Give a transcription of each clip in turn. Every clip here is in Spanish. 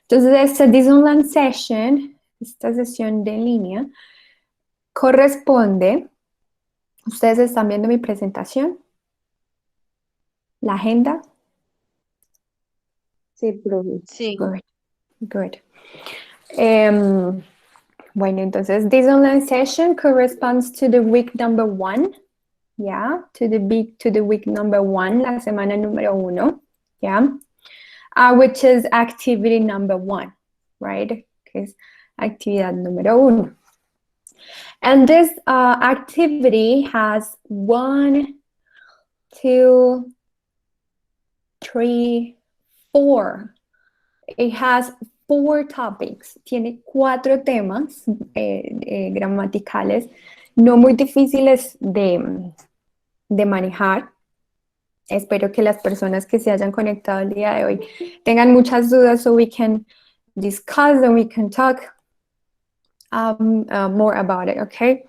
Entonces, this online session, esta sesión de línea, corresponde, ustedes están viendo mi presentación, la agenda. Sí, profe. Sí. Good, good. Bueno, entonces, this online session corresponds to the week number 1, yeah, to the week number 1, la semana número 1, yeah, which is activity number 1, right? Que es actividad número 1. And this activity has 1, 2, 3, 4. It has 4 topics. Tiene 4 temas gramaticales, no muy difíciles de manejar. Espero que las personas que se hayan conectado el día de hoy tengan muchas dudas, so we can discuss and we can talk more about it, okay?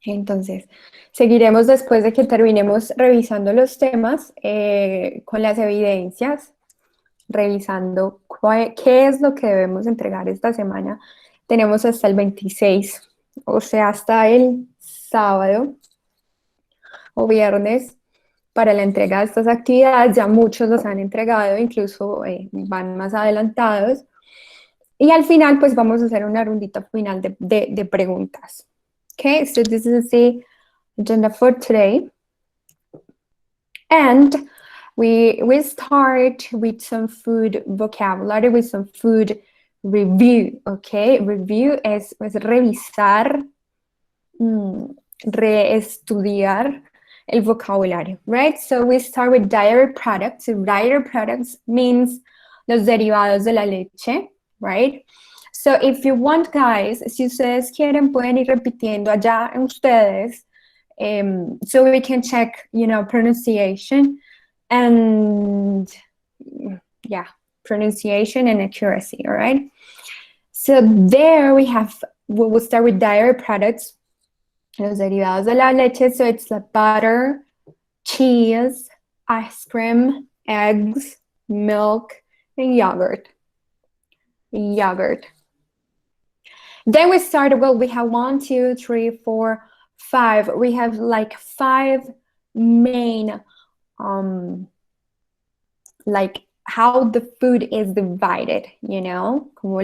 Entonces, seguiremos después de que terminemos revisando los temas con las evidencias, revisando qué es lo que debemos entregar esta semana. Tenemos hasta el 26, o sea, hasta el sábado o viernes para la entrega de estas actividades. Ya muchos los han entregado, incluso van más adelantados. Y al final, pues vamos a hacer una rondita final de preguntas. Okay, so this is the agenda for today. And we start with some food vocabulary, with some food review, okay? Review es revisar, reestudiar el vocabulario, right? So we start with dairy products. So dairy products means los derivados de la leche, right? So if you want, guys, si ustedes quieren, pueden ir repitiendo allá en ustedes, so we can check, you know, pronunciation and, yeah, pronunciation and accuracy, all right? So there we will start with dairy products, los derivados de la leche. So it's like butter, cheese, ice cream, eggs, milk, and yogurt. Then we start, well, we have 1, 2, 3, 4, 5. We have like 5 main, like how the food is divided, you know, como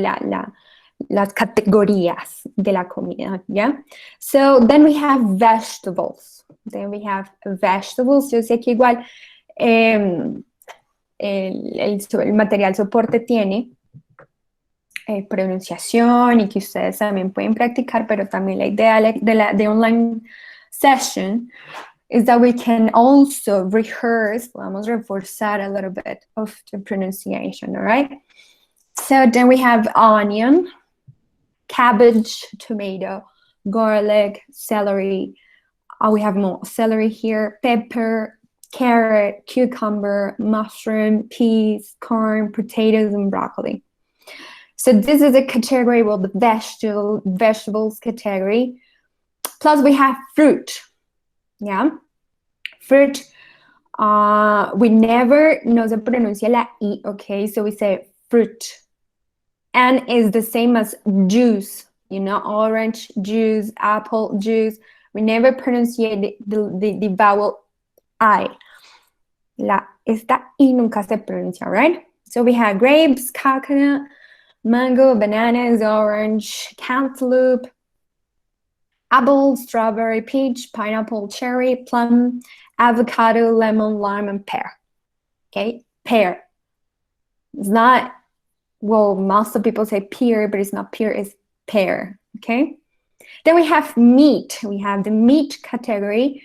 las categorías de la comida, yeah? So then we have vegetables. Yo sé que igual el material soporte tiene pronunciación y que ustedes también pueden practicar, pero también la idea de online session is that we can also rehearse, podemos reforzar a little bit of the pronunciation, all right? So then we have onion, cabbage, tomato, garlic, celery. We have more celery here, pepper, carrot, cucumber, mushroom, peas, corn, potatoes, and broccoli. So this is a category, well, the vegetables category. Plus we have fruit, yeah? Fruit, we never, no se pronuncia la I, okay? So we say fruit. And is the same as juice, you know, orange juice, apple juice. We never pronunciate the vowel I. Esta I nunca se pronuncia, right? So we have grapes, coconut, mango, bananas, orange, cantaloupe, apple, strawberry, peach, pineapple, cherry, plum, avocado, lemon, lime, and pear. Okay, pear. It's not, well, most of people say pear, but it's not pear, it's pear, okay? Then we have meat. We have the meat category.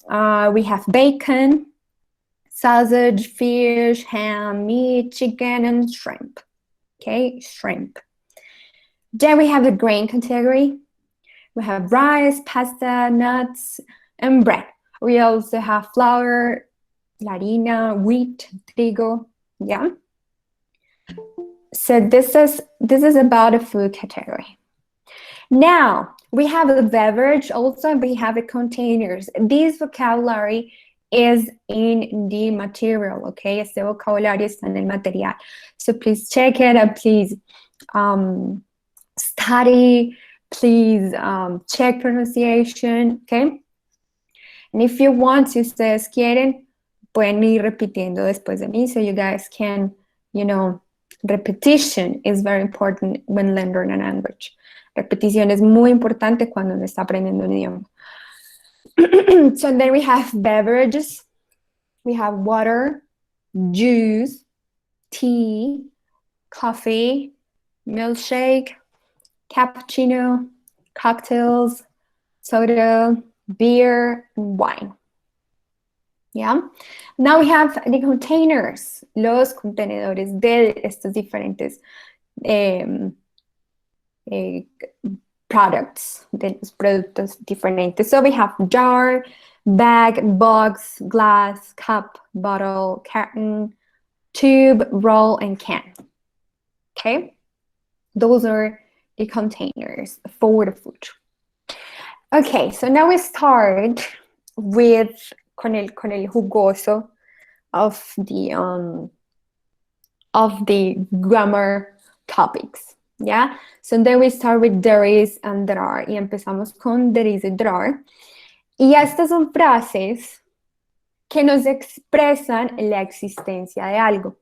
We have bacon, sausage, fish, ham, meat, chicken, and shrimp. Okay, shrimp. Then we have the grain category. We have rice, pasta, nuts, and bread. We also have flour, harina, wheat, trigo, yeah? So this is about a food category. Now, we have the beverage also, we have the containers. This vocabulary is in the material, okay? Este vocabulario está en el material. So please check it and please study, please check pronunciation, okay? And if you want, si ustedes quieren, pueden ir repitiendo después de mí so you guys can, repetition is very important when learning a language. Repetición es muy importante cuando uno está aprendiendo un idioma. So then we have beverages. We have water, juice, tea, coffee, milkshake, cappuccino, cocktails, soda, beer, and wine. Yeah. Now we have the containers, los contenedores de estos diferentes products, de los productos diferentes. So we have jar, bag, box, glass, cup, bottle, carton, tube, roll, and can. Okay? Those are the containers for the food. Okay, so now we start with con el jugoso of the grammar topics. Yeah? So then we start with there is and there are. Y empezamos con there is and there are. Y estas son frases que nos expresan la existencia de algo.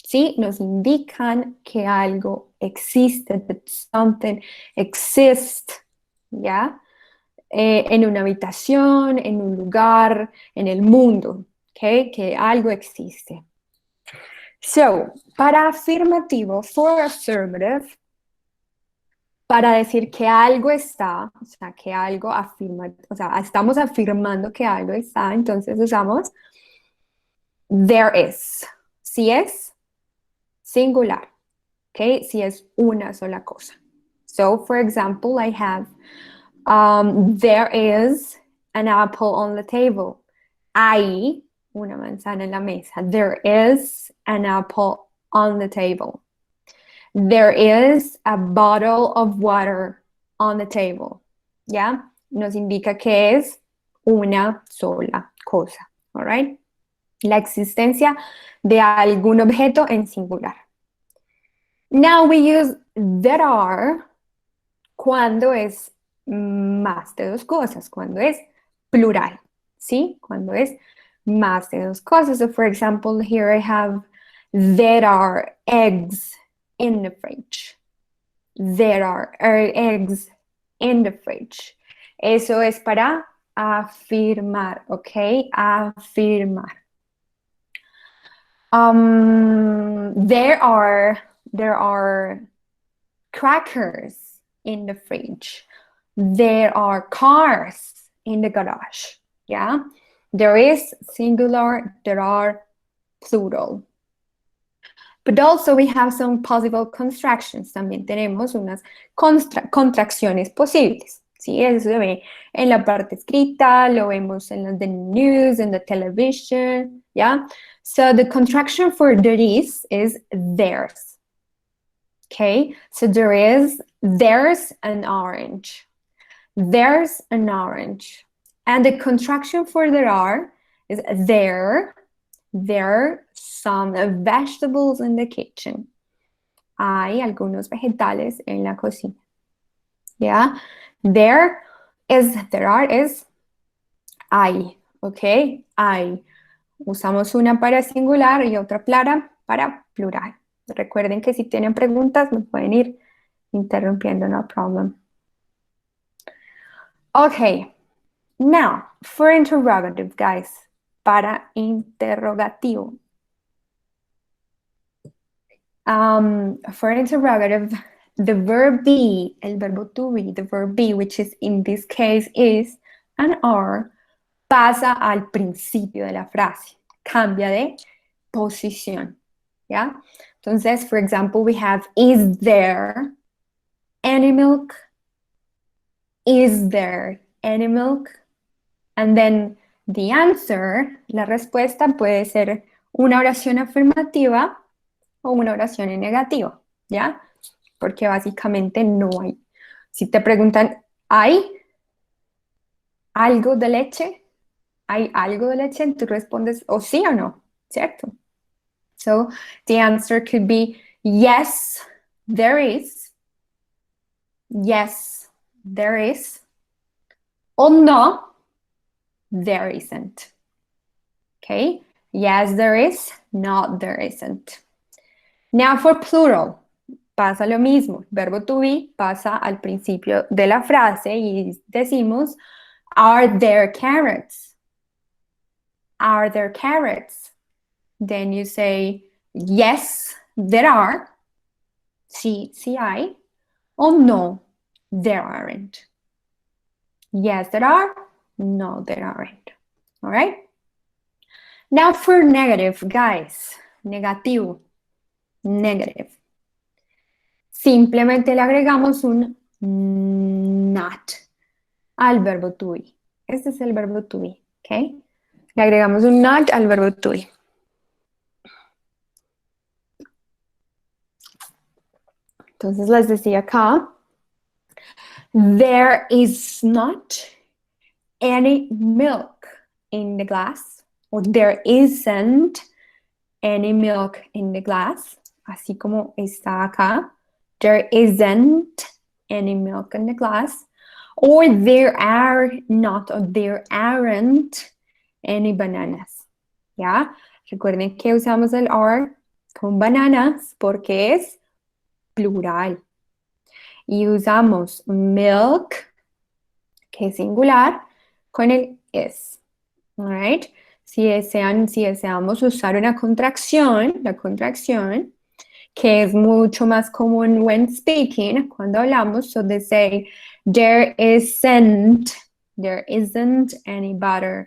¿Sí? Nos indican que algo existe, that something exists, ¿ya? En una habitación, en un lugar, en el mundo, ¿ok? Que algo existe. So, para afirmativo, for affirmative, para decir que algo está, o sea, que algo afirma, o sea, estamos afirmando que algo está, entonces usamos there is. Si es singular, ¿ok? Si es una sola cosa. So, for example, I have, there is an apple on the table. Hay una manzana en la mesa. There is an apple on the table. There is a bottle of water on the table. ¿Ya? Nos indica que es una sola cosa. All right? La existencia de algún objeto en singular. Now we use there are cuando es más de dos cosas, cuando es plural, ¿sí? Cuando es más de dos cosas. So for example, here I have there are eggs in the fridge. There are eggs in the fridge. Eso es para afirmar, ¿ok? Afirmar. There are crackers in the fridge. There are cars in the garage. Yeah? There is singular, there are plural. But also we have some possible contractions. También tenemos unas contracciones posibles. ¿Sí? Eso se ve en la parte escrita, lo vemos en the news, in the television. Yeah? So the contraction for there is theirs. Okay? So there's an orange. There's an orange. And the contraction for there are is there some vegetables in the kitchen. Hay algunos vegetales en la cocina. Yeah? There are is hay. Okay? Hay. Usamos una para singular y otra para plural. Recuerden que si tienen preguntas me pueden ir interrumpiendo, no problem. Okay, now for interrogative, guys. Para interrogativo. For interrogative, the verb be, el verbo to be, the verb be, which is in this case is an are, pasa al principio de la frase, cambia de posición, ¿ya? Entonces, for example, we have, is there any milk? Is there any milk? And then the answer, la respuesta puede ser una oración afirmativa o una oración en negativo, ¿ya? Porque básicamente no hay. Si te preguntan, ¿hay algo de leche? hay algo de leche, tú respondes o sí o no, ¿cierto? So the answer could be yes, there is. Yes, there is. Or no, there isn't. Okay? Yes, there is. No, there isn't. Now for plural. Pasa lo mismo. Verbo to be pasa al principio de la frase y decimos, are there carrots? Are there carrots? Then you say, yes, there are. Sí, sí hay. Or no, there aren't. Yes, there are. No, there aren't. All right? Now for negative, guys. Negativo. Negative. Simplemente le agregamos un not al verbo to be. Este es el verbo to be, ¿ok? Le agregamos un not al verbo to be. Entonces les decía acá, there is not any milk in the glass, or there isn't any milk in the glass, así como está acá. There isn't any milk in the glass. Or there are not, or there aren't any bananas. ¿Ya? Recuerden que usamos el are con bananas porque es plural. Y usamos milk, que es singular, con el is. All right? Si deseamos usar una contracción, la contracción, que es mucho más común when speaking, cuando hablamos, so they say, there isn't any butter,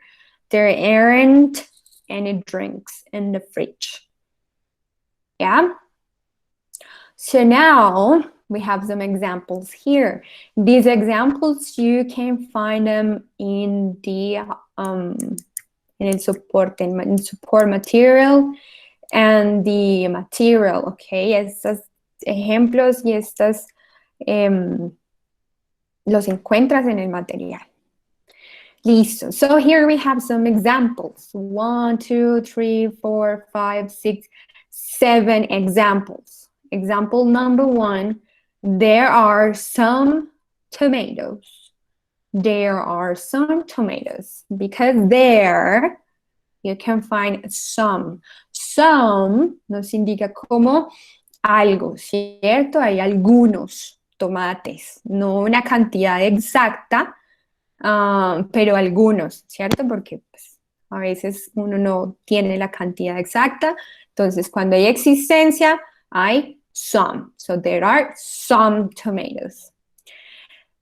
there aren't any drinks in the fridge. Yeah? So now we have some examples here. These examples, you can find them in the in el support material and the material, okay? Estos ejemplos y estos los encuentras en el material. Listo. So here we have some examples. 1, 2, 3, 4, 5, 6, 7 examples. Example number 1, there are some tomatoes. There are some tomatoes. Because there, you can find some. Some nos indica como algo, ¿cierto? Hay algunos tomates, no una cantidad exacta, pero algunos, ¿cierto? Porque pues, a veces uno no tiene la cantidad exacta. Entonces, cuando hay existencia, hay some. So there are some tomatoes.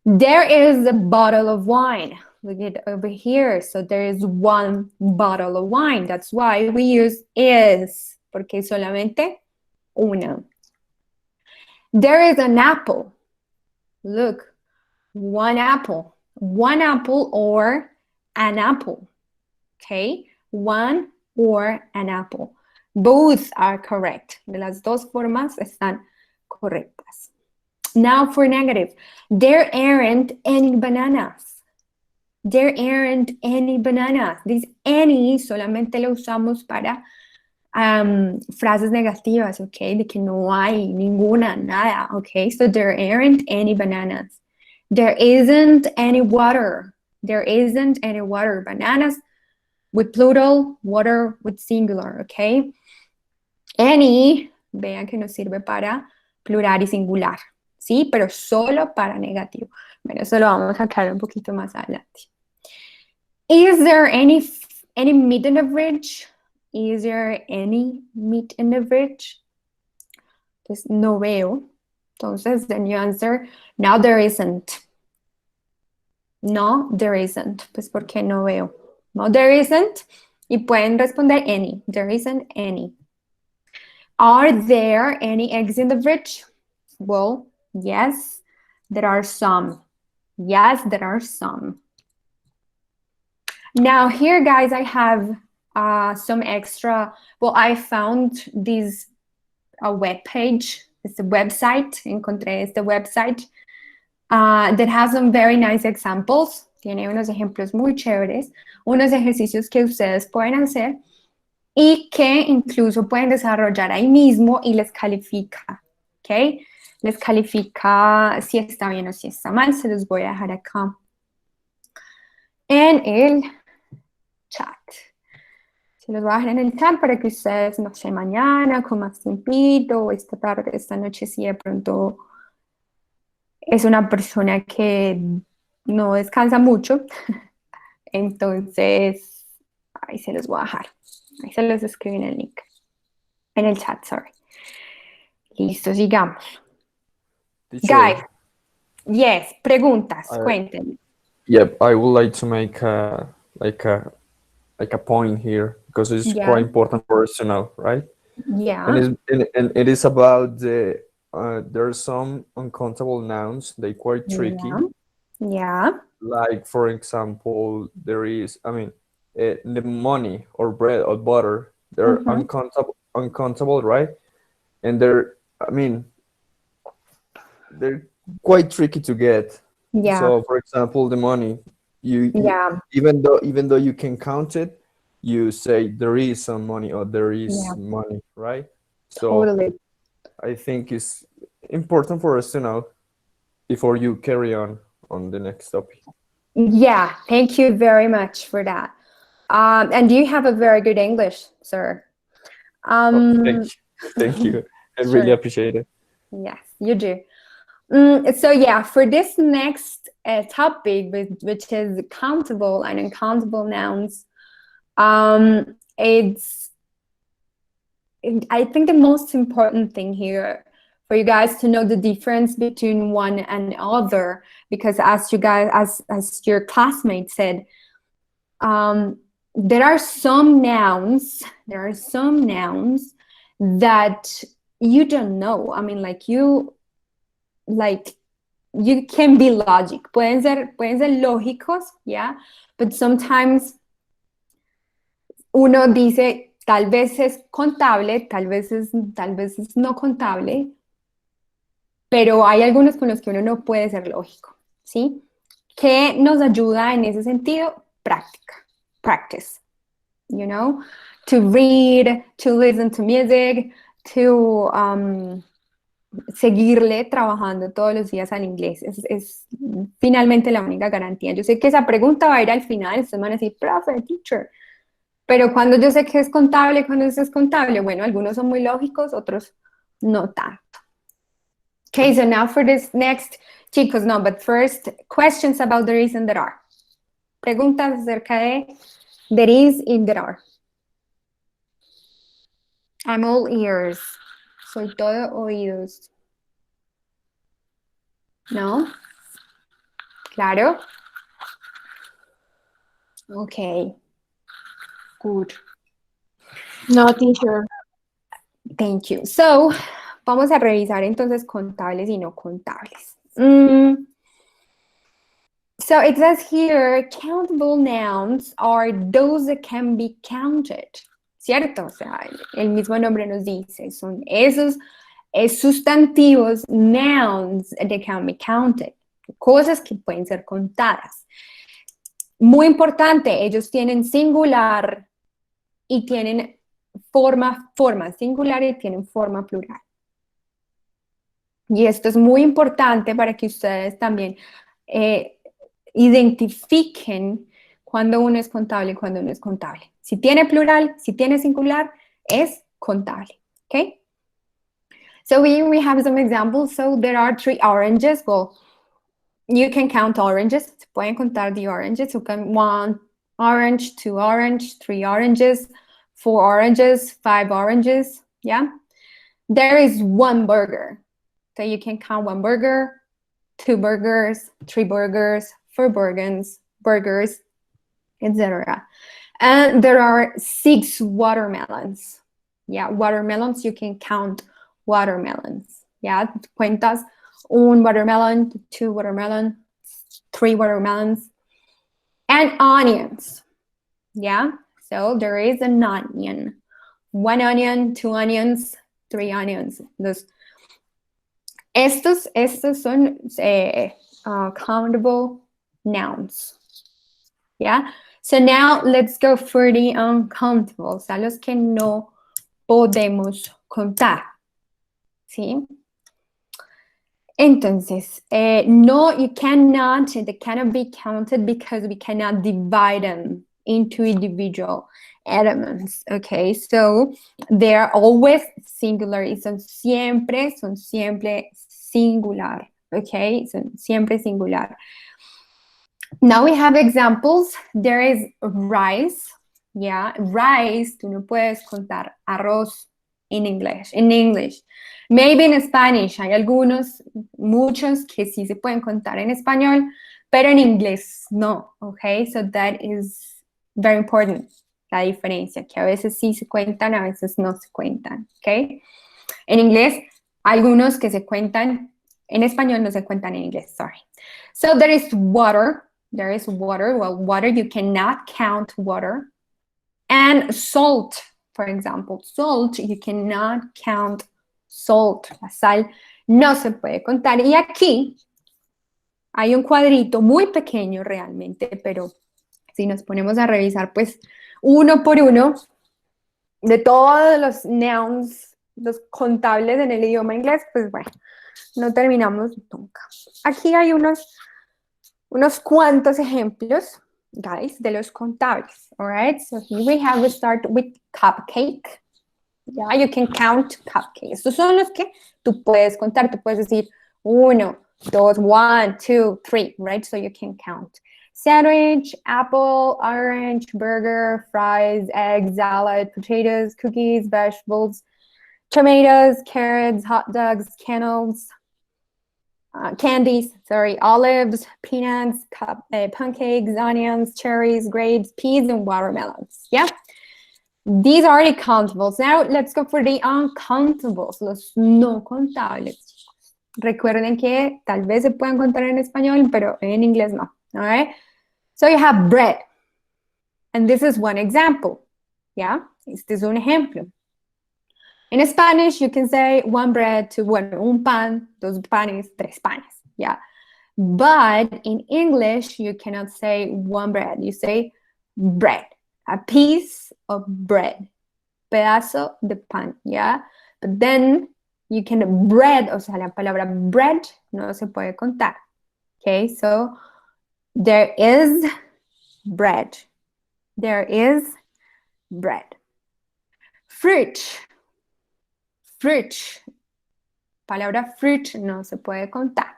There is a bottle of wine. Look at over here. So there is one bottle of wine. That's why we use is, porque solamente una. There is an apple. Look, one apple. One apple or an apple. Okay, one or an apple. Both are correct. De las dos formas están correctas. Now for negative. There aren't any bananas. There aren't any bananas. This any solamente lo usamos para frases negativas, okay? De que no hay ninguna, nada, okay? So there aren't any bananas. There isn't any water. There isn't any water. Bananas with plural, water with singular, okay? Any, vean que nos sirve para plural y singular, ¿sí? Pero solo para negativo. Bueno, eso lo vamos a aclarar un poquito más adelante. Is there any meat in the fridge? Is there any meat in the fridge? Pues no veo. Entonces, then you answer, no, there isn't. No, there isn't. Pues porque no veo. No, there isn't. Y pueden responder any. There isn't any. Are there any eggs in the fridge? Well, yes, there are some. Yes, there are some. Now here, guys, I have some extra. Well, I found this web page. It's a website. Encontré este website that has some very nice examples. tiene unos ejemplos muy chéveres, unos ejercicios que ustedes pueden hacer y que incluso pueden desarrollar ahí mismo y les califica, ¿ok? Les califica si está bien o si está mal. Se los voy a dejar acá en el chat. Se los voy a dejar en el chat para que ustedes, no sé, mañana con más tiempito o esta tarde, esta noche, si de pronto es una persona que no descansa mucho, entonces ahí se los voy a dejar. Ahí se los escribo en el link, en el chat, sorry. Listo, sigamos. Guys, Teacher, yes, preguntas, I, cuéntenme. yep, I would like to make like a point here because it's quite Yeah, important for us to know, right? yeah, And it is about the there are some uncountable nouns. They quite yeah, tricky. yeah. Like for example, there is the money or bread or butter. They're Mhm. uncountable, right? And they're quite tricky to get. Yeah, So, for example, the money, you yeah, even though you can count it, you say there is some money or there is yeah, money, right? So totally. I think it's important for us to know before you carry on the next topic. Yeah, thank you very much for that. And you have a very good English, sir. Oh, thank Um, you, thank you. I really sure. appreciate it. Yes, you do. So yeah, for this next topic, which is countable and uncountable nouns, I think the most important thing here for you guys to know the difference between one and other, because as you guys, as your classmate said, there are some nouns that you don't know. I mean, like you can be logic. Pueden ser lógicos, yeah, but sometimes uno dice, tal vez es contable, tal vez es no contable, pero hay algunos con los que uno no puede ser lógico, ¿sí? ¿Qué nos ayuda en ese sentido? Práctica, practice, you know, to read, to listen to music, to seguirle trabajando todos los días al inglés. Es finalmente la única garantía. Yo sé que esa pregunta va a ir al final, ustedes van a decir, profe, teacher, pero cuando yo sé que es contable, cuando es contable, bueno, algunos son muy lógicos, otros no tanto. Okay, so now for this next, chicos, no, but first, questions about there is and there are. Preguntas acerca de there is and there are. I'm all ears. Soy todo oídos. ¿No? ¿Claro? Okay. Good. No, teacher. Thank you. So, vamos a revisar entonces contables y no contables. So it says here, countable nouns are those that can be counted, ¿cierto? O sea, el mismo nombre nos dice, son esos sustantivos, nouns that can be counted, cosas que pueden ser contadas. Muy importante, ellos tienen singular y tienen forma singular y tienen forma plural. Y esto es muy importante para que ustedes también identifiquen cuando uno es contable y cuando uno es contable. Si tiene plural, si tiene singular, es contable. Okay? So we have some examples. So there are 3 oranges. Well, you can count oranges. Se pueden contar the oranges. You can 1 orange, 2 orange, 3 oranges, 4 oranges, 5 oranges. Yeah. There is 1 burger. So you can count 1 burger, 2 burgers, 3 burgers, 4 burgers, etc. And there are 6 watermelons. Yeah, watermelons, you can count watermelons. Yeah, cuentas un watermelon, 2 watermelon, 3 watermelons. And onions. Yeah, so there is an onion. 1 onion, 2 onions, 3 onions. Estos son countable nouns. Yeah? So now let's go for the uncountables, a los que no podemos contar. ¿Sí? Entonces, no, you cannot, they cannot be counted because we cannot divide them into individual elements, okay? So, they're always singular y son siempre singular, okay? Son siempre singular. Now we have examples. There is rice, yeah? Rice, tú no puedes contar arroz in English. Maybe in Spanish, hay muchos que sí se pueden contar en español, pero en inglés no, okay? So that is very important, la diferencia, que a veces sí se cuentan, a veces no se cuentan, okay? En inglés, algunos que se cuentan, en español no se cuentan en inglés, sorry. So there is water, well, water, you cannot count water. And salt, for example, salt, you cannot count salt, la sal no se puede contar. Y aquí hay un cuadrito muy pequeño realmente, pero si nos ponemos a revisar, pues, uno por uno, de todos los nouns, los contables en el idioma inglés, pues bueno, no terminamos nunca. Aquí hay unos cuantos ejemplos, guys, de los contables, all right? So here we start with cupcake. Yeah, you can count cupcakes. Estos son los que tú puedes contar. Tú puedes decir 1, 2, 1, 2, 3, right? So you can count. Sandwich, apple, orange, burger, fries, eggs, salad, potatoes, cookies, vegetables, tomatoes, carrots, hot dogs, olives, peanuts, pancakes, onions, cherries, grapes, peas, and watermelons. Yeah? These are the countables. Now let's go for the uncountables, los no contables. Recuerden que tal vez se puedan contar en español, pero en inglés no. All right? So you have bread. And this is one example. Yeah? Este es un ejemplo. In Spanish, you can say one bread to un pan, dos panes, tres panes. Yeah. But in English, you cannot say one bread. You say bread. A piece of bread. Pedazo de pan. Yeah. But then you can bread, o sea, la palabra bread no se puede contar. Okay. So there is bread. There is bread. Fruit. Fruit. Palabra fruit no se puede contar.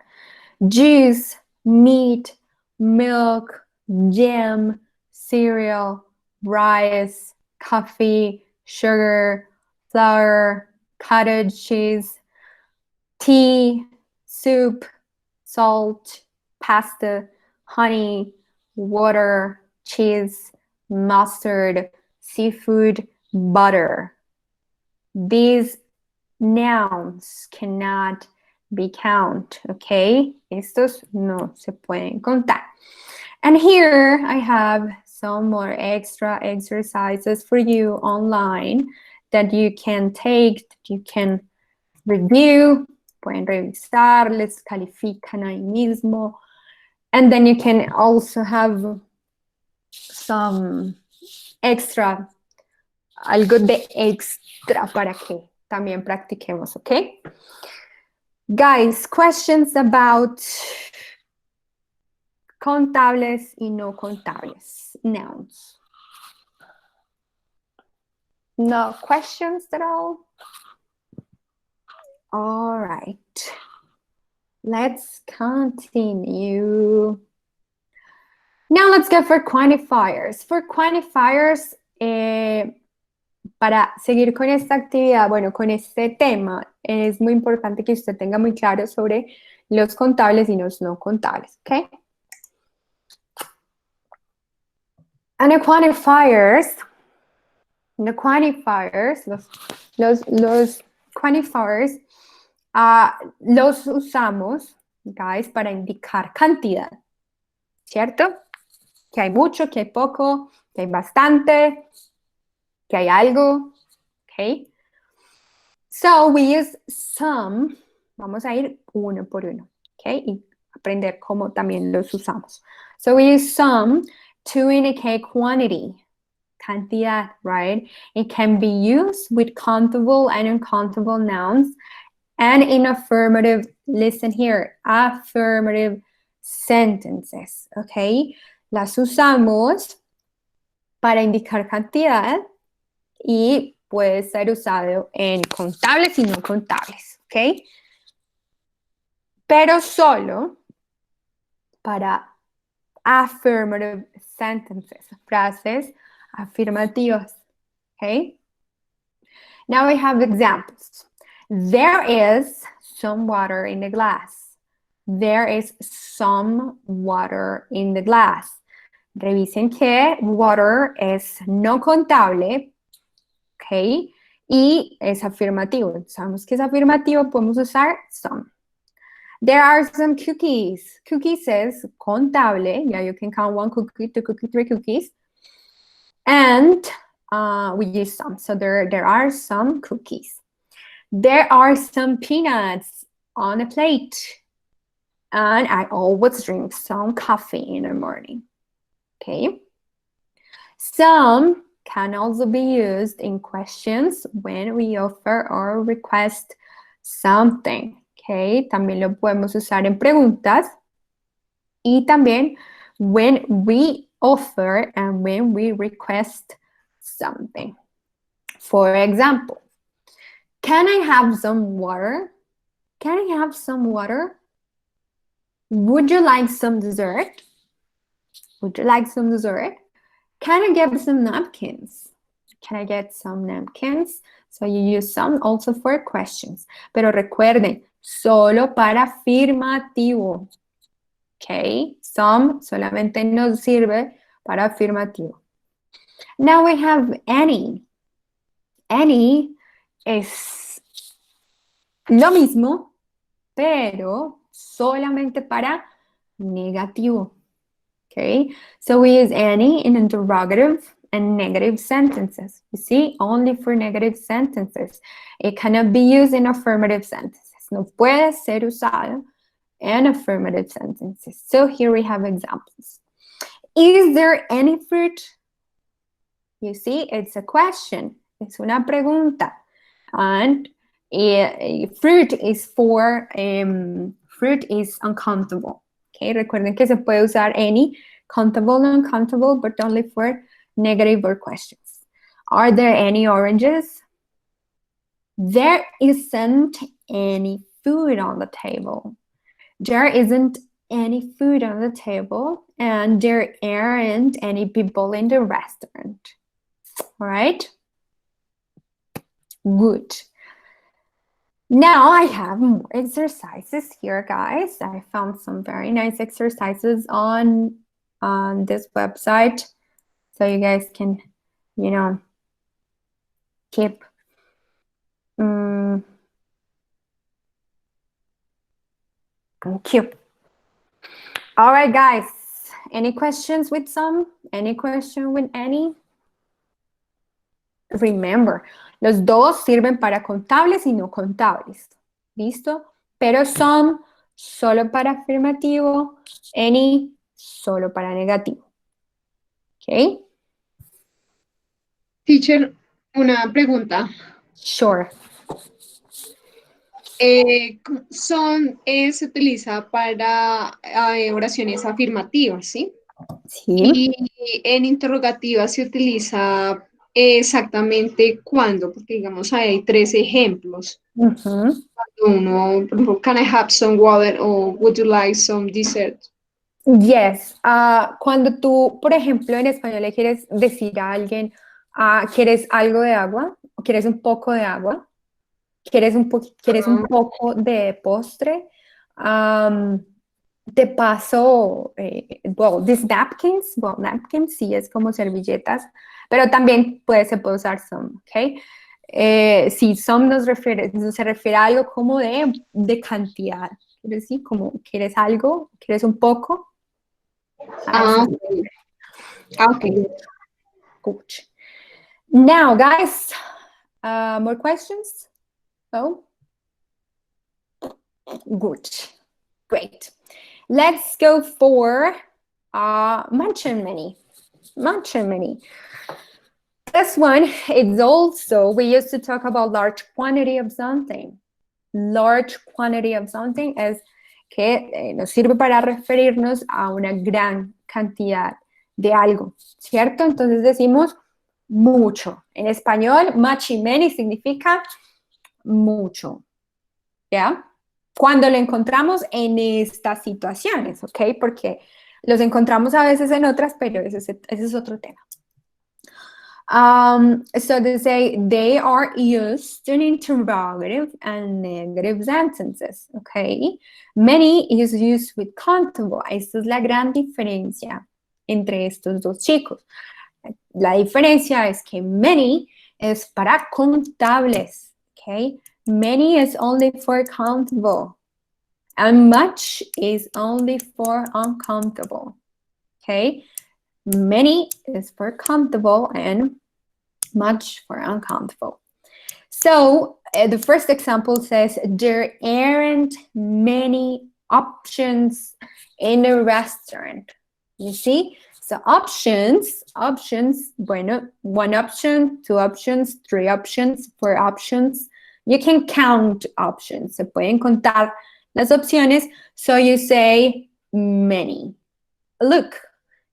Juice, meat, milk, jam, cereal, rice, coffee, sugar, flour, cottage cheese, tea, soup, salt, pasta, honey, water, cheese, mustard, seafood, butter. These nouns cannot be counted, okay? Estos no se pueden contar. And here I have some more extra exercises for you online that you can take, that you can review. Pueden revisar, les califican ahí mismo. And then you can also have some extra, algo de extra para que también practiquemos, ¿ok? Guys, questions about contables y no contables, nouns. No questions at all? All right. Let's continue. Now let's go for quantifiers. For quantifiers, para seguir con esta actividad, bueno, con este tema, es muy importante que usted tenga muy claro sobre los contables y los no contables, ¿ok? And the quantifiers, los quantifiers, los usamos, guys, para indicar cantidad, ¿cierto? Que hay mucho, que hay poco, que hay bastante, que hay algo, okay? So we use some, vamos a ir uno por uno, okay? Y aprender cómo también los usamos. So we use some to indicate quantity, cantidad, right? It can be used with countable and uncountable nouns and in affirmative, listen here, affirmative sentences, okay? Las usamos para indicar cantidad y puede ser usado en contables y no contables, ¿ok? Pero solo para affirmative sentences, frases afirmativas, ¿ok? Now we have examples. There is some water in the glass. There is some water in the glass. Revisen que water es no contable, ¿ok? Y es afirmativo. Sabemos que es afirmativo, podemos usar some. There are some cookies. Cookies es contable. Yeah, you can count 1 cookie, 2 cookies, 3 cookies. And we use some. So there are some cookies. There are some peanuts on a plate. And I always drink some coffee in the morning. Okay. Some can also be used in questions when we offer or request something. Okay. También lo podemos usar en preguntas. Y también when we offer and when we request something. For example, can I have some water? Can I have some water? Would you like some dessert? Would you like some dessert? Can I get some napkins? Can I get some napkins? So you use some also for questions. Pero recuerden, solo para afirmativo. Okay, some solamente nos sirve para afirmativo. Now we have any. Any es lo mismo, pero solamente para negativo. Okay, so we use any in interrogative and negative sentences. You see, only for negative sentences. It cannot be used in affirmative sentences. No puede ser usado en affirmative sentences. So here we have examples. Is there any fruit? You see, it's a question. Es una pregunta. And fruit is for, fruit is uncountable. Okay, recuerden que se puede usar any, countable, uncountable, but only for negative or questions. Are there any oranges? There isn't any food on the table. There isn't any food on the table, and there aren't any people in the restaurant. All right? Good. Now I have more exercises here, guys. I found some very nice exercises on this website, so you guys can, you know, keep cute. All right, guys. Any questions with some? Any question with any? Remember, los dos sirven para contables y no contables. ¿Listo? Pero some solo para afirmativo, any solo para negativo. ¿Ok? Teacher, una pregunta. Sure. Se utiliza para oraciones afirmativas, ¿sí? Sí. Y en interrogativa se utiliza exactamente cuándo, porque digamos hay 3 ejemplos. Uh-huh. Uno, por ejemplo, can I have some water o would you like some dessert? Yes. Cuando tú, por ejemplo, en español le quieres decir a alguien, ¿quieres algo de agua? ¿O quieres un poco de agua? ¿Quieres un poco de postre? Te paso, these napkins, napkins sí es como servilletas, pero también se puede usar some, ¿ok? Sí, some se refiere a algo como de cantidad, quiere decir, como, ¿quieres algo? ¿Quieres un poco? Okay. Good. Now, guys, more questions? Oh, good, great. Let's go for much and many. much and many. This one is also, we used to talk about large quantity of something. Large quantity of something es que nos sirve para referirnos a una gran cantidad de algo, ¿cierto? Entonces decimos mucho. En español, much y many significa mucho, ¿ya? Cuando lo encontramos en estas situaciones, ¿ok? Porque los encontramos a veces en otras, pero ese es otro tema. So they say they are used in interrogative and negative sentences, okay? Many is used with countable. Esta es la gran diferencia entre estos dos chicos. La diferencia es que many es para contables, okay? Many is only for countable. And much is only for uncountable, okay? Many is for countable and much for uncountable. So the first example says, there aren't many options in a restaurant. You see? So options, bueno, one option, two options, three options, four options. You can count options. Se pueden contar las opciones. So you say many. Look.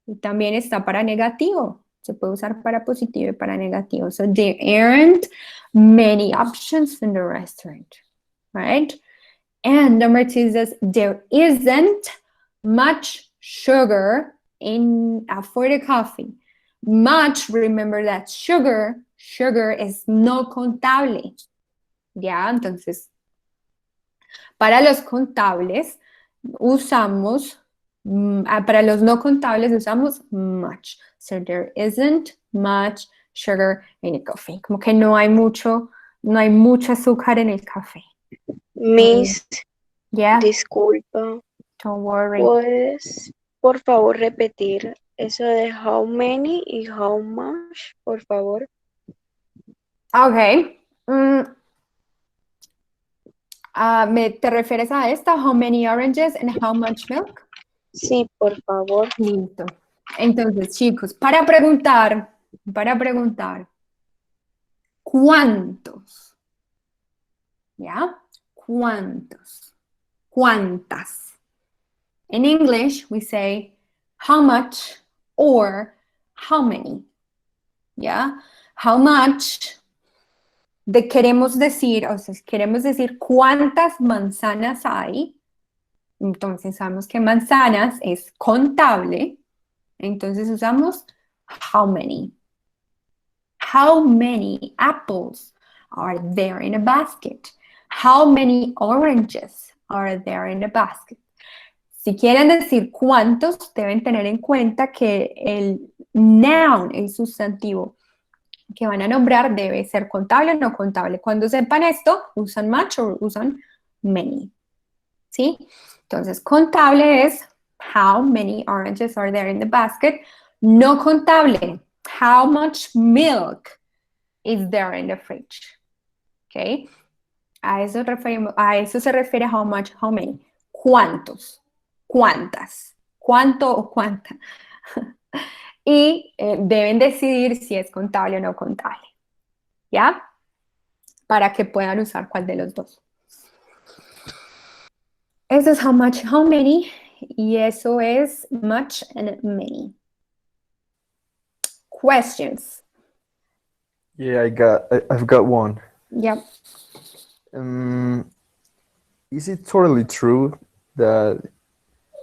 Y también está para negativo. Se puede usar para positivo y para negativo. So there aren't many options in the restaurant, right? And number 2 says there isn't much sugar for the coffee. Much, remember that sugar es no contable. Ya, entonces, para los contables usamos para los no contables usamos much. So there isn't much sugar in the coffee. Como que no hay mucho azúcar en el café. Miss, Yeah. disculpa. Don't worry. ¿Puedes, por favor, repetir eso de how many y how much, por favor? Okay. ¿Te refieres a esta? How many oranges and how much milk? Sí, por favor. Listo. Entonces, chicos, para preguntar, ¿cuántos? ¿Ya? ¿Cuántos? ¿Cuántas? In English, we say how much or how many. ¿Ya? How much queremos decir cuántas manzanas hay. Entonces sabemos que manzanas es contable. Entonces usamos how many. How many apples are there in a basket? How many oranges are there in a basket? Si quieren decir cuántos, deben tener en cuenta que el noun, el sustantivo que van a nombrar, debe ser contable o no contable. Cuando sepan esto, usan much o usan many. ¿Sí? Entonces, contable es how many oranges are there in the basket. No contable, how much milk is there in the fridge. ¿Ok? A eso se refiere how much, how many. ¿Cuántos? ¿Cuántas? ¿Cuánto o cuánta? Y deben decidir si es contable o no contable. ¿Ya? Para que puedan usar cuál de los dos. Eso es how much, how many, y eso es much and many. Questions? Yeah, I've got one. Yep. Is it totally true that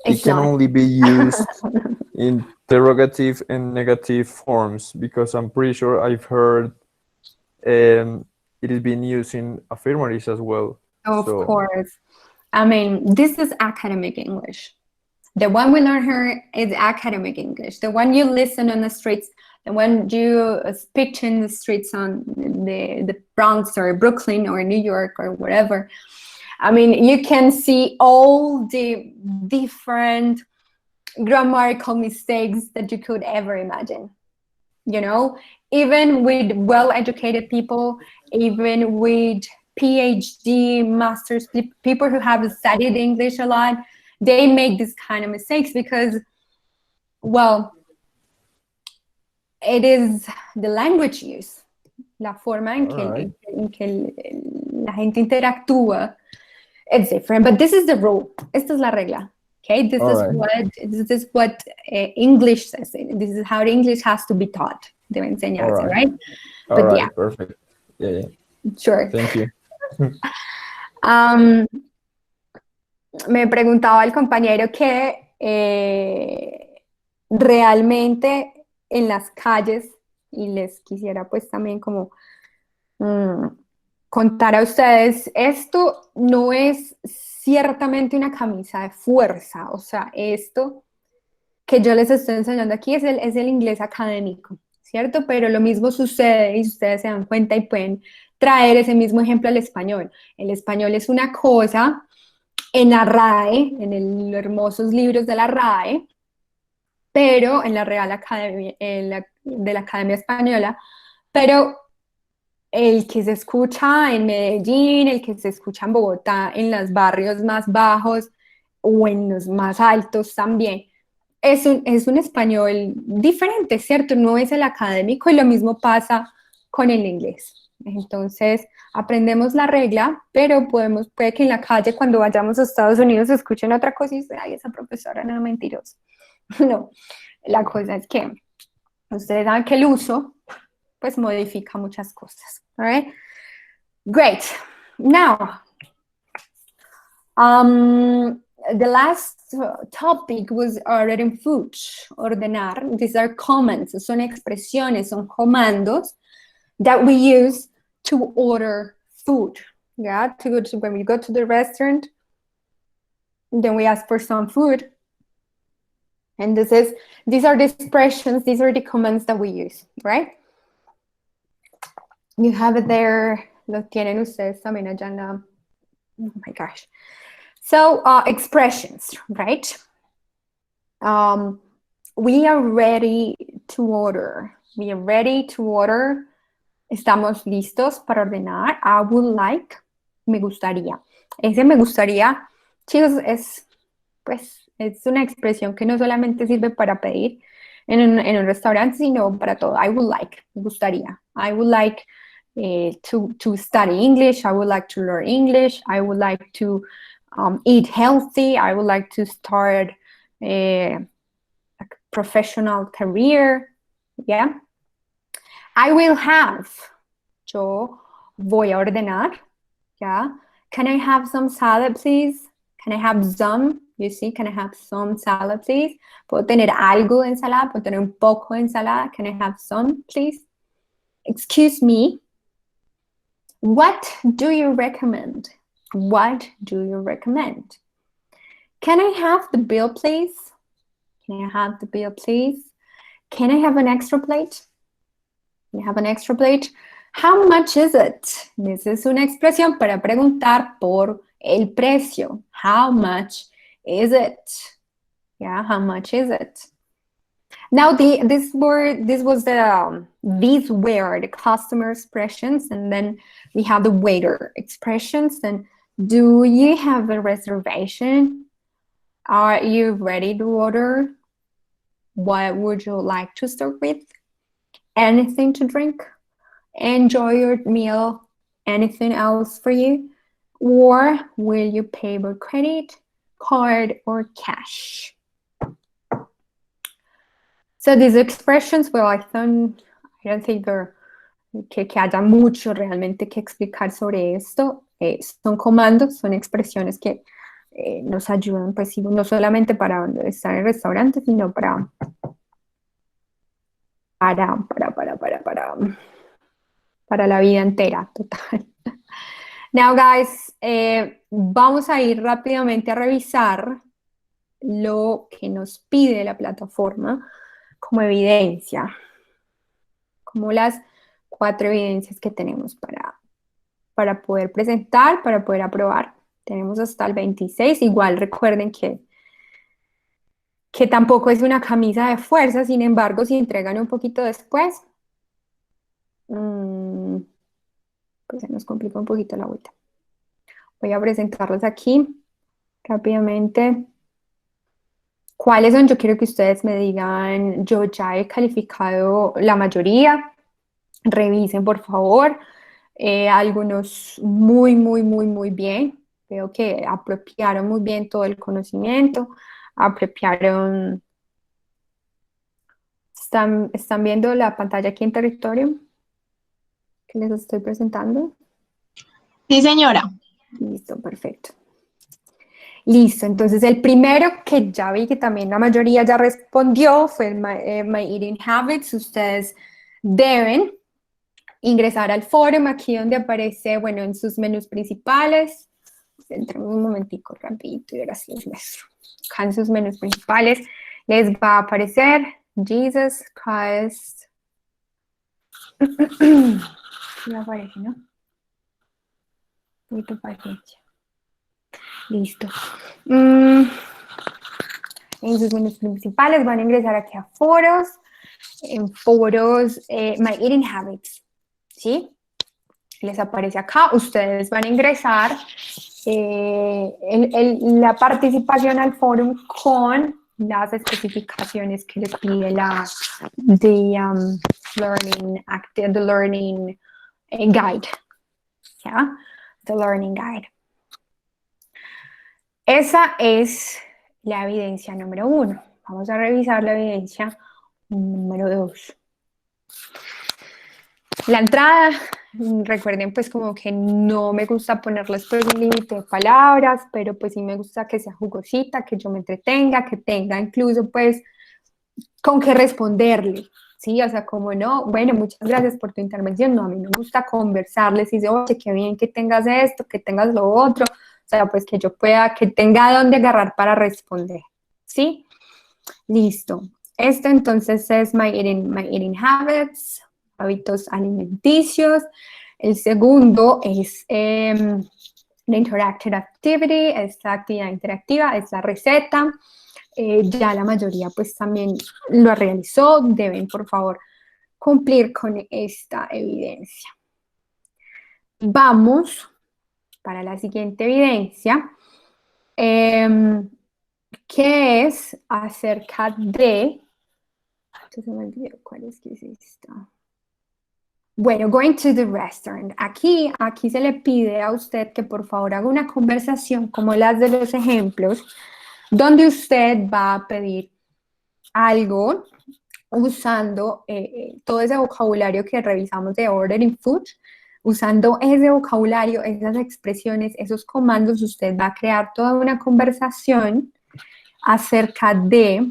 it It's can not. only be used in interrogative and negative forms? Because I'm pretty sure I've heard it is being used in affirmatives as well. Of course. I mean, this is academic English. The one we learn here is academic English. The one you listen on the streets, the one you speak in the streets on the Bronx or Brooklyn or New York or whatever. I mean, you can see all the different grammatical mistakes that you could ever imagine. You know, even with well-educated people, even with PhD, masters, people who have studied English a lot, they make this kind of mistakes because, well, it is the language use, la forma en Alright. la gente interactúa. It's different, but this is the rule. Esta es la regla. Okay, this is what English says. This is how English has to be taught. Debe enseñarse, Alright. right? All But right, yeah. perfect. Yeah. Sure. Thank you. Me preguntaba el compañero que realmente en las calles, y les quisiera pues también como contar a ustedes, esto no es ciertamente una camisa de fuerza, o sea, esto que yo les estoy enseñando aquí es el inglés académico, ¿cierto? Pero lo mismo sucede y ustedes se dan cuenta y pueden traer ese mismo ejemplo al español. El español es una cosa en la RAE, en los hermosos libros de la RAE, pero en la Real Academia, de la Academia Española, pero el que se escucha en Medellín, el que se escucha en Bogotá, en los barrios más bajos o en los más altos también, es un español diferente, ¿cierto? No es el académico y lo mismo pasa con el inglés. Entonces, aprendemos la regla, pero puede que en la calle cuando vayamos a Estados Unidos escuchen otra cosa y dicen, ay, esa profesora no es mentirosa. No, la cosa es que ustedes saben que el uso pues modifica muchas cosas. All right? Great. Now, the last topic was ordering food, ordenar. These are commands, son expresiones, son comandos that we use to order food. Yeah, when we go to the restaurant, then we ask for some food. And these are the expressions, these are the commands that we use, right? You have it there. Lo tienen ustedes también allá en la... Oh my gosh. So, expressions, right? We are ready to order. We are ready to order. Estamos listos para ordenar. I would like. Me gustaría. Ese me gustaría, chicos, es una expresión que no solamente sirve para pedir en un restaurante, sino para todo. I would like. Me gustaría. I would like to study English. I would like to learn English. I would like to eat healthy. I would like to start a professional career. Yeah. I will have. Yo voy a ordenar. Yeah. Can I have some salad, please? Can I have some? You see, can I have some salad, please? ¿Puedo tener algo de ensalada? ¿Puedo tener un poco de ensalada? Can I have some, please? Excuse me. What do you recommend? What do you recommend? Can I have the bill, please? Can I have the bill, please? Can I have an extra plate? Can I have an extra plate? How much is it? Esa es una expresión para preguntar por el precio. How much is it? Yeah, how much is it? Now, these were the customer expressions, and then we have the waiter expressions. And do you have a reservation? Are you ready to order? What would you like to start with? Anything to drink? Enjoy your meal. Anything else for you? Or will you pay by credit, card, or cash? So these expressions, well, I don't think que haya mucho realmente que explicar sobre esto. Son comandos, son expresiones que nos ayudan, pues, no solamente para estar en restaurantes, sino para la vida entera, total. Now, guys, vamos a ir rápidamente a revisar lo que nos pide la plataforma como evidencia, como las 4 evidencias que tenemos para poder presentar, para poder aprobar. Tenemos hasta el 26. Igual recuerden que tampoco es una camisa de fuerza, sin embargo, si entregan un poquito después, pues se nos complica un poquito la vuelta. Voy a presentarlos aquí rápidamente. ¿Cuáles son? Yo quiero que ustedes me digan, yo ya he calificado la mayoría. Revisen, por favor. Algunos muy bien. Veo que apropiaron muy bien todo el conocimiento. Apropiaron. ¿Están viendo la pantalla aquí en territorio que les estoy presentando? Sí, señora. Listo, perfecto. Listo, entonces el primero que ya vi que también la mayoría ya respondió fue el My Eating Habits. Ustedes deben ingresar al foro, aquí donde aparece, bueno, en sus menús principales. Entramos un momentico rapidito y ahora sí les muestro. Acá en sus menús principales les va a aparecer Jesus Christ. Sí aparece, ¿no? Y tu paciencia. Listo. En sus menús principales van a ingresar aquí a foros. En foros, My Eating Habits. ¿Sí? Les aparece acá. Ustedes van a ingresar la participación al foro con las especificaciones que les pide the learning guide. ¿Ya? The learning guide. Esa es la evidencia número 1. Vamos a revisar la evidencia número 2. La entrada, recuerden pues como que no me gusta ponerles pues un límite de palabras, pero pues sí me gusta que sea jugosita, que yo me entretenga, que tenga incluso pues con qué responderle, ¿sí? O sea, como no, bueno, muchas gracias por tu intervención, no, a mí me gusta conversarles y decir, oye, qué bien que tengas esto, que tengas lo otro, o sea, pues que yo pueda, que tenga dónde agarrar para responder, ¿sí? Listo. Esto entonces es My Eating Habits, hábitos alimenticios. El segundo es la Interactive Activity, esta actividad interactiva, es la receta. Ya la mayoría pues también lo realizó, deben por favor cumplir con esta evidencia. Vamos para la siguiente evidencia, que es acerca de... Se me olvidó cuál es que es esta. Bueno, going to the restaurant. Aquí se le pide a usted que por favor haga una conversación como las de los ejemplos, donde usted va a pedir algo usando todo ese vocabulario que revisamos de ordering food. Usando ese vocabulario, esas expresiones, esos comandos, usted va a crear toda una conversación acerca de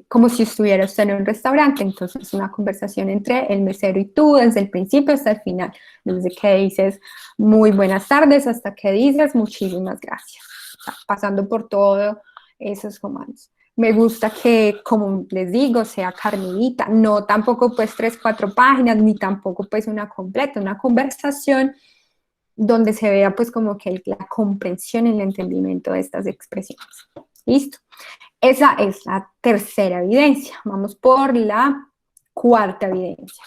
como si estuviera usted en un restaurante, entonces una conversación entre el mesero y tú desde el principio hasta el final, desde que dices muy buenas tardes hasta que dices muchísimas gracias, o sea, pasando por todos esos comandos. Me gusta que, como les digo, sea carnita, no tampoco pues 3, 4 páginas, ni tampoco pues una completa, una conversación donde se vea pues como que la comprensión y el entendimiento de estas expresiones. ¿Listo? Esa es la tercera evidencia. Vamos por la cuarta evidencia.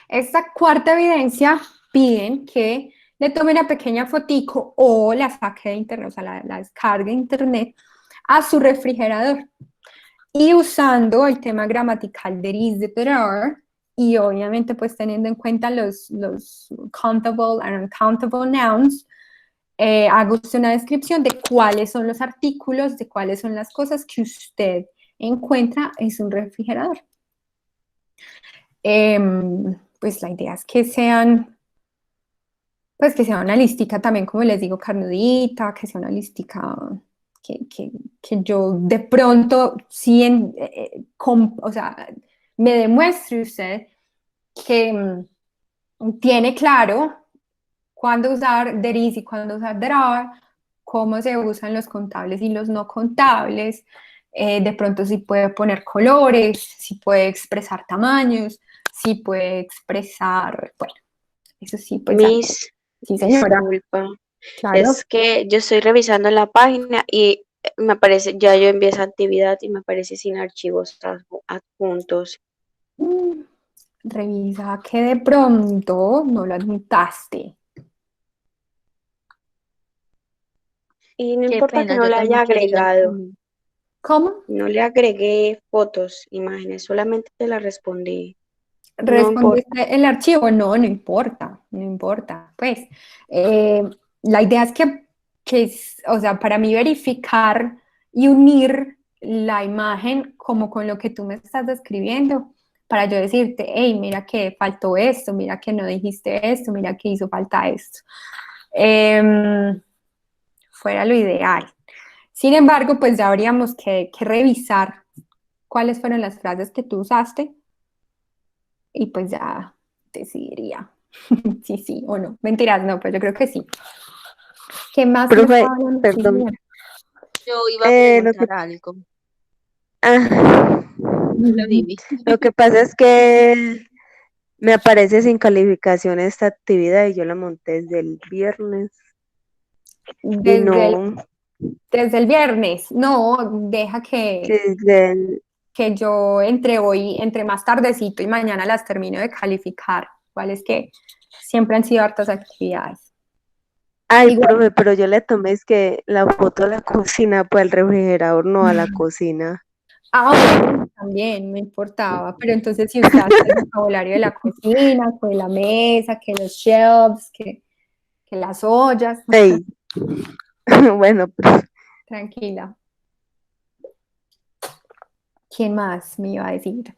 Esta cuarta evidencia piden que le tome una pequeña fotico o la saque de internet, o sea, la descargue de internet a su refrigerador. Y usando el tema gramatical there is, there are, y obviamente pues teniendo en cuenta los countable and uncountable nouns, haga usted una descripción de cuáles son los artículos, de cuáles son las cosas que usted encuentra en su refrigerador. Pues la idea es que sean, pues que sea una listica también, como les digo, carnudita, que sea una listica que yo de pronto, sí, o sea, me demuestre usted que tiene claro cuándo usar there is y cuándo usar there are, cómo se usan los contables y los no contables, de pronto si puede poner colores, si puede expresar tamaños, si puede expresar, bueno, eso sí, pues. Miss, Sí, señora. disculpa, Claro. es que yo estoy revisando la página y me aparece, ya yo envié esa actividad y me aparece sin archivos adjuntos. Revisa que de pronto no lo adjuntaste. Y no Qué importa que pena, no yo le haya también quería. agregado, ¿Cómo? no le agregué fotos, imágenes, solamente te la respondí. No importa. ¿Respondiste el archivo? No, no importa, no importa. Pues la idea es o sea, para mí verificar y unir la imagen como con lo que tú me estás describiendo, para yo decirte, hey, mira que faltó esto, mira que no dijiste esto, mira que hizo falta esto. Fuera lo ideal. Sin embargo, pues ya habríamos que revisar cuáles fueron las frases que tú usaste y pues ya decidiría si sí o no. Mentiras, no, pero yo creo que sí. ¿Qué más me Profe, estaba hablando? Sí, perdón, señora. Yo iba a lo que, preguntar algo. ah, Hola, Vivi. lo que pasa es que me aparece sin calificación esta actividad y yo la monté desde el viernes y Desde el, no, desde el viernes. No, deja desde el, que yo entre más tardecito y mañana las termino de calificar. Igual es que siempre han sido hartas actividades. ay, Igual. profe, pero yo le tomé es que la foto a la cocina, pues al refrigerador, no a la cocina. Ah, bueno, también me importaba, pero entonces si usted hace el vocabulario de la cocina, que la mesa, que los shelves, que las ollas, Ey, bueno, profe, tranquila. ¿Quién más me iba a decir?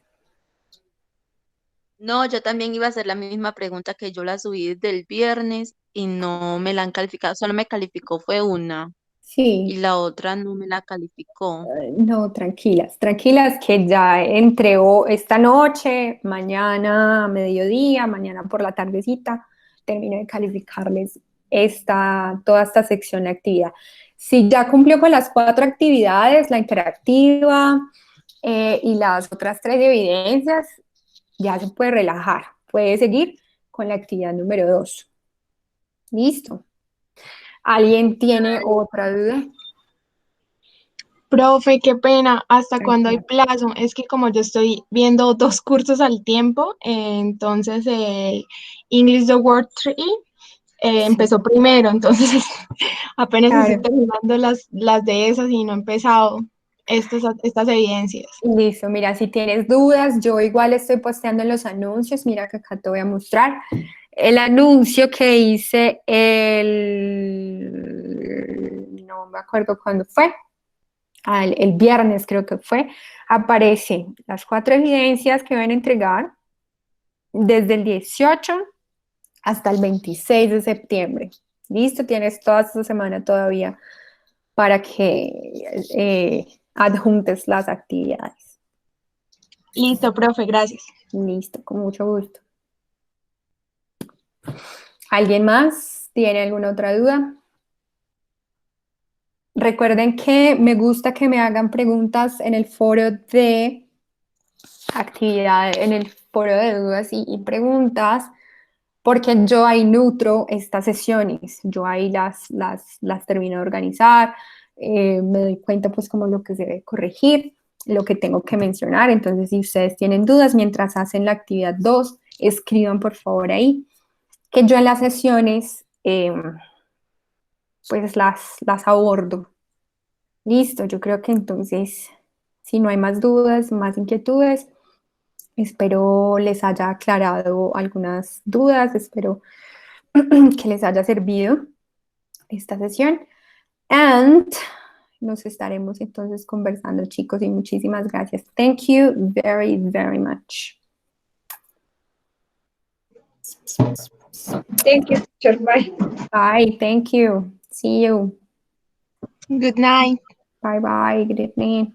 No, yo también iba a hacer la misma pregunta que yo la subí desde el viernes y no me la han calificado, solo me calificó fue una y Sí, la otra no me la calificó. no, tranquilas, tranquilas que ya entregó esta noche, mañana a mediodía, mañana por la tardecita, termino de calificarles toda esta sección de actividad. Si ya cumplió con las 4 actividades, la interactiva y las otras 3 evidencias, ya se puede relajar, puede seguir con la actividad número 2. Listo. ¿Alguien tiene otra duda? Profe, qué pena, ¿hasta cuándo hay Tranquila. plazo? Es que como yo estoy viendo 2 cursos al tiempo, entonces English the Word 3 Sí, empezó primero, entonces apenas estoy claro. terminando las de esas y no he empezado estas evidencias. Listo, mira, si tienes dudas, yo igual estoy posteando en los anuncios, mira que acá te voy a mostrar. El anuncio que hice no me acuerdo cuándo fue, el viernes creo que fue, aparece las 4 evidencias que van a entregar desde el 18 hasta el 26 de septiembre. Listo, tienes toda esta semana todavía para que adjuntes las actividades. Listo, profe, gracias. Listo, con mucho gusto. ¿Alguien más tiene alguna otra duda? Recuerden que me gusta que me hagan preguntas en el foro de actividad, en el foro de dudas y preguntas, porque yo ahí nutro estas sesiones, yo ahí las termino de organizar, me doy cuenta pues como lo que se debe corregir, lo que tengo que mencionar. Entonces si ustedes tienen dudas mientras hacen la actividad 2, escriban por favor ahí, que yo en las sesiones pues las abordo. Listo, yo creo que entonces, si no hay más dudas, más inquietudes, espero les haya aclarado algunas dudas, espero que les haya servido esta sesión. And nos estaremos entonces conversando, chicos, y muchísimas gracias. Thank you very, very much. Thank you, teacher. Bye. Bye, thank you. See you. Good night. Bye bye, good evening.